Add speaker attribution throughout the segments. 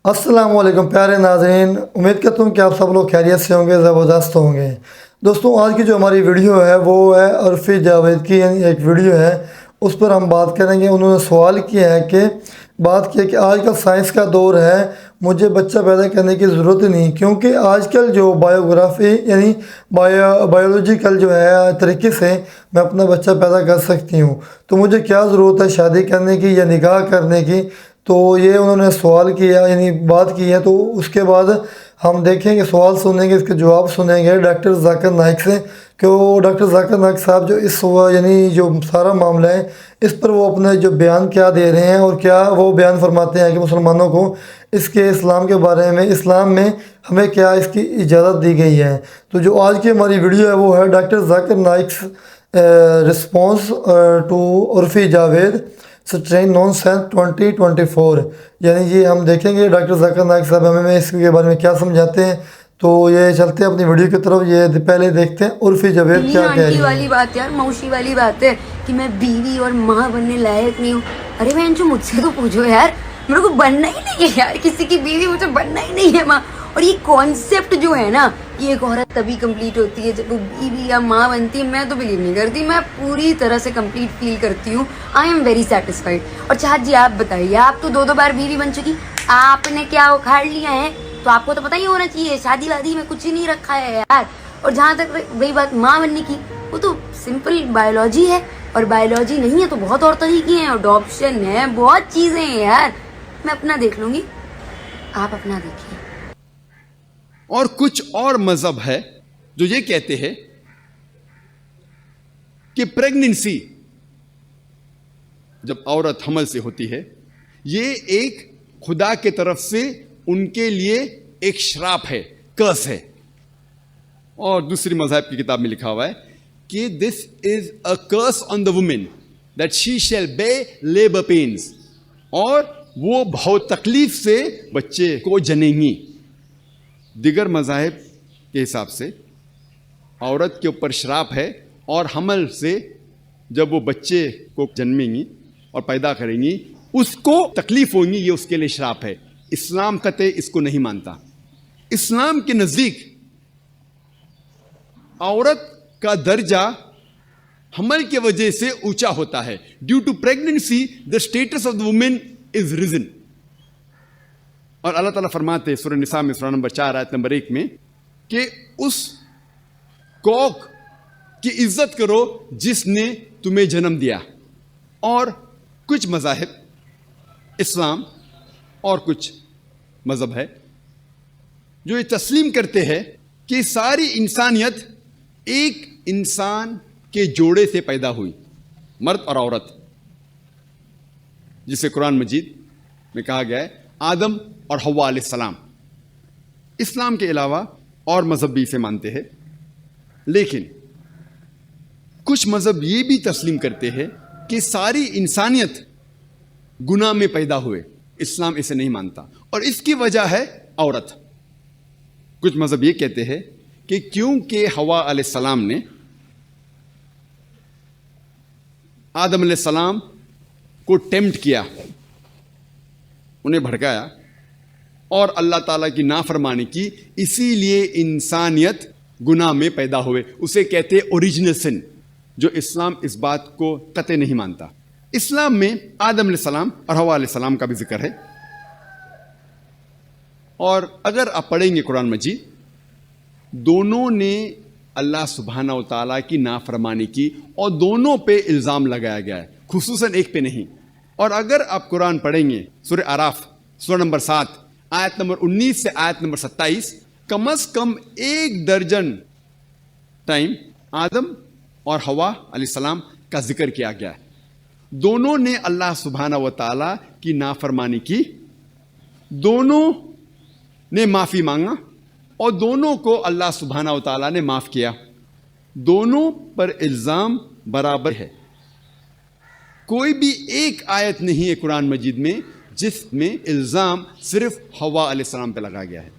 Speaker 1: अस्सलाम वालेकुम प्यारे नाज़रीन, उम्मीद करता हूँ कि आप सब लोग खैरियत से होंगे, ज़बरदस्त होंगे। दोस्तों, आज की जो हमारी वीडियो है वो है उर्फ़ी जावेद की एक वीडियो है, उस पर हम बात करेंगे। उन्होंने सवाल किया है कि आजकल साइंस का दौर है, मुझे बच्चा पैदा करने की ज़रूरत ही नहीं, क्योंकि आजकल जो बायोग्राफी यानी बायोलॉजिकल जो है तरीके से मैं अपना बच्चा पैदा कर सकती हूँ, तो मुझे क्या ज़रूरत है शादी करने की या निकाह करने की। तो ये उन्होंने सवाल किया यानी बात की है। तो उसके बाद हम देखेंगे, सवाल सुनेंगे, इसके जवाब सुनेंगे डॉक्टर ज़ाकिर नाइक से कि वो डॉक्टर ज़ाकिर नाइक साहब जो इस यानी जो सारा मामला है इस पर वो अपने जो बयान क्या दे रहे हैं और क्या वो बयान फरमाते हैं कि मुसलमानों को इसके इस्लाम के बारे में, इस्लाम में हमें क्या इसकी इजाज़त दी गई है। तो जो आज की हमारी वीडियो है वो है doctor Zakir Naik's response to Urfi Javed strange nonsense 2024, यानी ये हम देखेंगे डॉक्टर ज़ाकिर नाइक साहब हमें इसके बारे में क्या समझाते हैं। तो ये चलते हैं अपनी वीडियो की तरफ। ये पहले देखते हैं उर्फ़ी जावेद क्या कह रही है।
Speaker 2: वाली बात यार, मौसी वाली बात है कि मैं बीवी और माँ बनने लायक नहीं हूँ। अरे बहन जो मुझसे तो पूछो यार, मेरे को बनना ही नहीं है यार किसी की बीवी, मुझे बनना ही नहीं है माँ। और ये कॉन्सेप्ट जो है ना, ये एक औरत तभी कंप्लीट होती है जब वो बीवी या माँ बनती है। मैं तो बिलीव नहीं करती, मैं पूरी तरह से कंप्लीट फील करती हूँ। I am very satisfied. और चाहत जी आप बताइए, आप तो दो बार बीवी बन चुकी, आपने क्या उखाड़ लिया है? तो आपको तो पता ही होना चाहिए, शादी वादी में कुछ ही नहीं रखा है यार। और जहाँ तक वही बात माँ बनने की, वो तो सिंपल बायोलॉजी है, और बायोलॉजी नहीं है तो बहुत और तरीके हैं, अडॉप्शन है, बहुत चीजें हैं यार। मैं अपना देख लूंगी, आप अपना देखिए।
Speaker 3: और कुछ और मजहब है जो ये कहते हैं कि प्रेगनेंसी जब औरत हमल से होती है, ये एक खुदा के तरफ से उनके लिए एक श्राप है, कर्स है। और दूसरी मजहब की किताब में लिखा हुआ है कि this is a curse on the women that she shall be labour pains, और वो बहुत तकलीफ से बच्चे को जनेंगी। दिगर मज़ाहिब के हिसाब से औरत के ऊपर श्राप है, और हमल से जब वो बच्चे को जन्मेंगी और पैदा करेंगी उसको तकलीफ होगी, ये उसके लिए श्राप है। इस्लाम कतई इसको नहीं मानता। इस्लाम के नज़दीक औरत का दर्जा हमल की वजह से ऊंचा होता है। Due to pregnancy the status of the women is reason. और अल्लाह ताला फरमाते हैं सूरह निसा में सूरह नंबर 4 आयत नंबर 1 में कि उस कौक की इज्जत करो जिसने तुम्हें जन्म दिया। और कुछ मज़ाहिब, इस्लाम और कुछ मज़हब है जो ये तस्लीम करते हैं कि सारी इंसानियत एक इंसान के जोड़े से पैदा हुई, मर्द और औरत, जिसे कुरान मजीद में कहा गया है आदम और हव्वा अलैहिस्सलाम। इस्लाम के अलावा और मज़हब भी इसे मानते हैं, लेकिन कुछ मज़हब ये भी तस्लीम करते हैं कि सारी इंसानियत गुनाह में पैदा हुए। इस्लाम इसे नहीं मानता, और इसकी वजह है औरत। कुछ मज़हब ये कहते हैं कि क्योंकि हव्वा अलैहिस्सलाम ने आदम अलैहिस्सलाम को टेम्प्ट किया, उन्हें भड़काया और अल्लाह ताला की नाफरमानी की, इसीलिए इंसानियत गुनाह में पैदा हुए। उसे कहते हैं ओरिजिनल सिन, जो इस्लाम इस बात को कतई नहीं मानता। इस्लाम में आदम अलैहिस्सलाम और हव्वा अलैहिस्सलाम का भी जिक्र है, और अगर आप पढ़ेंगे कुरान मजीद, दोनों ने अल्लाह सुब्हानहू व तआला की नाफरमानी की, और दोनों पे इल्ज़ाम लगाया गया है, खुसूसन एक पे नहीं। और अगर आप कुरान पढ़ेंगे सूरह आराफ सूरह नंबर 7 आयत नंबर 19 से आयत नंबर 27, कम अज कम 1 दर्जन टाइम आदम और हव्वा अलैहिस्सलाम का जिक्र किया गया है। दोनों ने अल्लाह सुब्हानहू व तआला की नाफरमानी की, दोनों ने माफ़ी मांगा, और दोनों को अल्लाह सुब्हानहू व तआला ने माफ़ किया। दोनों पर इल्ज़ाम बराबर है। कोई भी एक आयत नहीं है कुरान मजीद में जिसमें इल्ज़ाम सिर्फ हव्वा अलैहिस्सलाम पे लगाया गया है।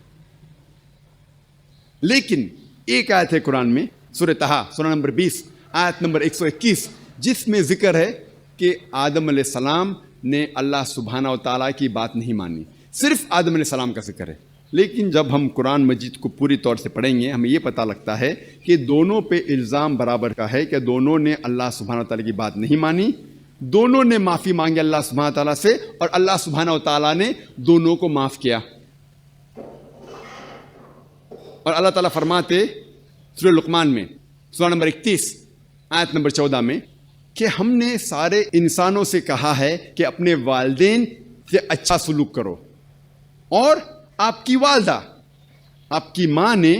Speaker 3: लेकिन एक आयत है कुरान में सूरह तहा सूरह नंबर 20 आयत नंबर 121, जिसमें जिक्र है कि आदम अलैहिस्सलाम ने अल्लाह सुब्हानहू व तआला की बात नहीं मानी, صرف آدم علیہ السلام کا ذکر ہے. لیکن جب ہم قرآن مجید کو پوری طور سے پڑھیں گے ہمیں یہ پتہ لگتا ہے کہ دونوں پہ الزام برابر کا ہے کہ دونوں نے اللہ سبحانہ وتعالیٰ کی بات نہیں مانی, دونوں نے معافی مانگی اللہ سبحانہ وتعالیٰ سے, اور اللہ سبحانہ وتعالیٰ نے دونوں کو معاف کیا. اور اللہ تعالیٰ فرماتے سورہ لقمان میں سورہ نمبر 31 آیت نمبر 14 میں کہ ہم نے سارے انسانوں سے کہا ہے کہ اپنے والدین سے اچھا سلوک کرو, اور آپ کی والدہ, آپ کی ماں نے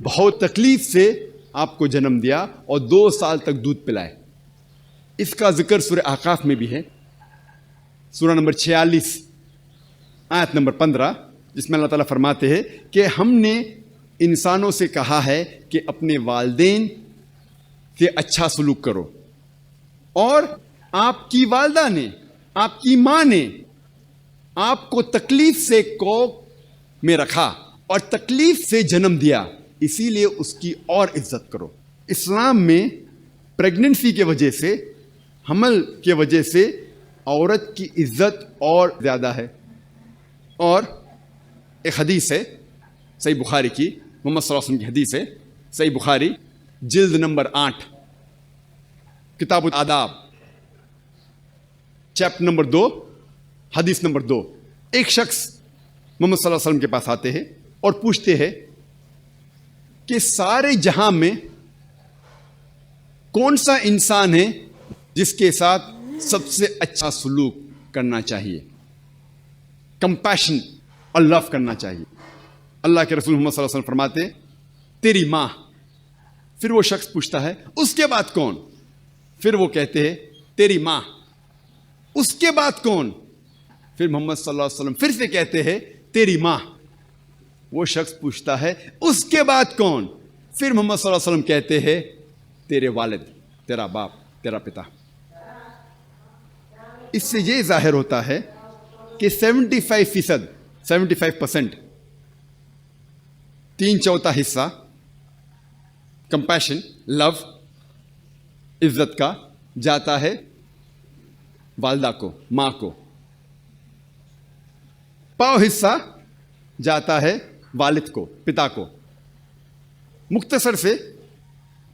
Speaker 3: بہت تکلیف سے آپ کو جنم دیا اور 2 سال تک دودھ پلائے. اس کا ذکر سورہ احقاف میں بھی ہے, سورہ نمبر 46 آیت نمبر 15, جس میں اللہ تعالیٰ فرماتے ہیں کہ ہم نے انسانوں سے کہا ہے کہ اپنے والدین سے اچھا سلوک کرو, اور آپ کی والدہ نے, آپ کی ماں نے آپ کو تکلیف سے کوکھ میں رکھا اور تکلیف سے جنم دیا, اسی لیے اس کی اور عزت کرو. اسلام میں پریگننسی کی وجہ سے, حمل کی وجہ سے عورت کی عزت اور زیادہ ہے. اور ایک حدیث ہے صحیح بخاری کی, محمد صلی اللہ علیہ وسلم کی حدیث ہے صحیح بخاری جلد نمبر 8 کتاب الآداب چیپٹر نمبر 2 حدیث نمبر 2. ایک شخص محمد صلی اللہ علیہ وسلم کے پاس آتے ہیں اور پوچھتے ہیں کہ سارے جہاں میں کون سا انسان ہے جس کے ساتھ سب سے اچھا سلوک کرنا چاہیے, کمپیشن اور لو کرنا چاہیے. اللہ کے رسول محمد صلی اللہ علیہ وسلم فرماتے تیری ماں. پھر وہ شخص پوچھتا ہے اس کے بعد کون؟ پھر وہ کہتے ہیں تیری ماں. اس کے بعد کون؟ پھر محمد صلی اللہ علیہ وسلم پھر سے کہتے ہیں تیری ماں. وہ شخص پوچھتا ہے اس کے بعد کون؟ پھر محمد صلی اللہ علیہ وسلم کہتے ہیں تیرے والد, تیرا باپ, تیرا پتا. اس سے یہ ظاہر ہوتا ہے کہ 75% 3/4 حصہ کمپیشن, لو, عزت کا جاتا ہے والدہ کو, ماں کو. پاؤ حصہ جاتا ہے والد کو, پتا کو. مختصر سے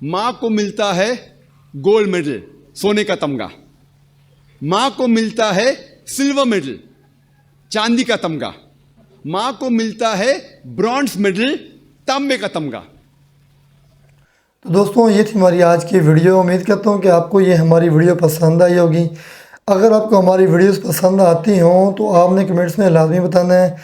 Speaker 3: ماں کو ملتا ہے گولڈ میڈل, سونے کا تمغہ. ماں کو ملتا ہے سلور میڈل, چاندی کا تمغہ. ماں کو ملتا ہے برونز میڈل, تانبے کا تمغہ.
Speaker 1: تو دوستوں یہ تھی ہماری آج کی ویڈیو. امید کرتا ہوں کہ آپ کو یہ ہماری ویڈیو پسند آئی ہوگی. اگر آپ کو ہماری ویڈیوز پسند آتی ہوں تو آپ نے کمنٹس میں لازمی بتانا ہے,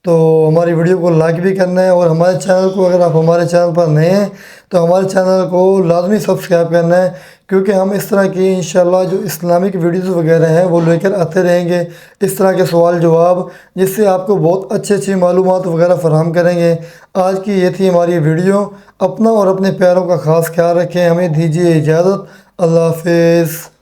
Speaker 1: تو ہماری ویڈیو کو لائک بھی کرنا ہے, اور ہمارے چینل کو, اگر آپ ہمارے چینل پر نئے ہیں تو ہمارے چینل کو لازمی سبسکرائب کرنا ہے, کیونکہ ہم اس طرح کی انشاءاللہ جو اسلامک ویڈیوز وغیرہ ہیں وہ لے کر آتے رہیں گے, اس طرح کے سوال جواب, جس سے آپ کو بہت اچھی معلومات وغیرہ فراہم کریں گے. آج کی یہ تھی ہماری ویڈیو. اپنا اور اپنے پیاروں کا خاص خیال رکھیں. ہمیں دیجیے اجازت. اللہ حافظ.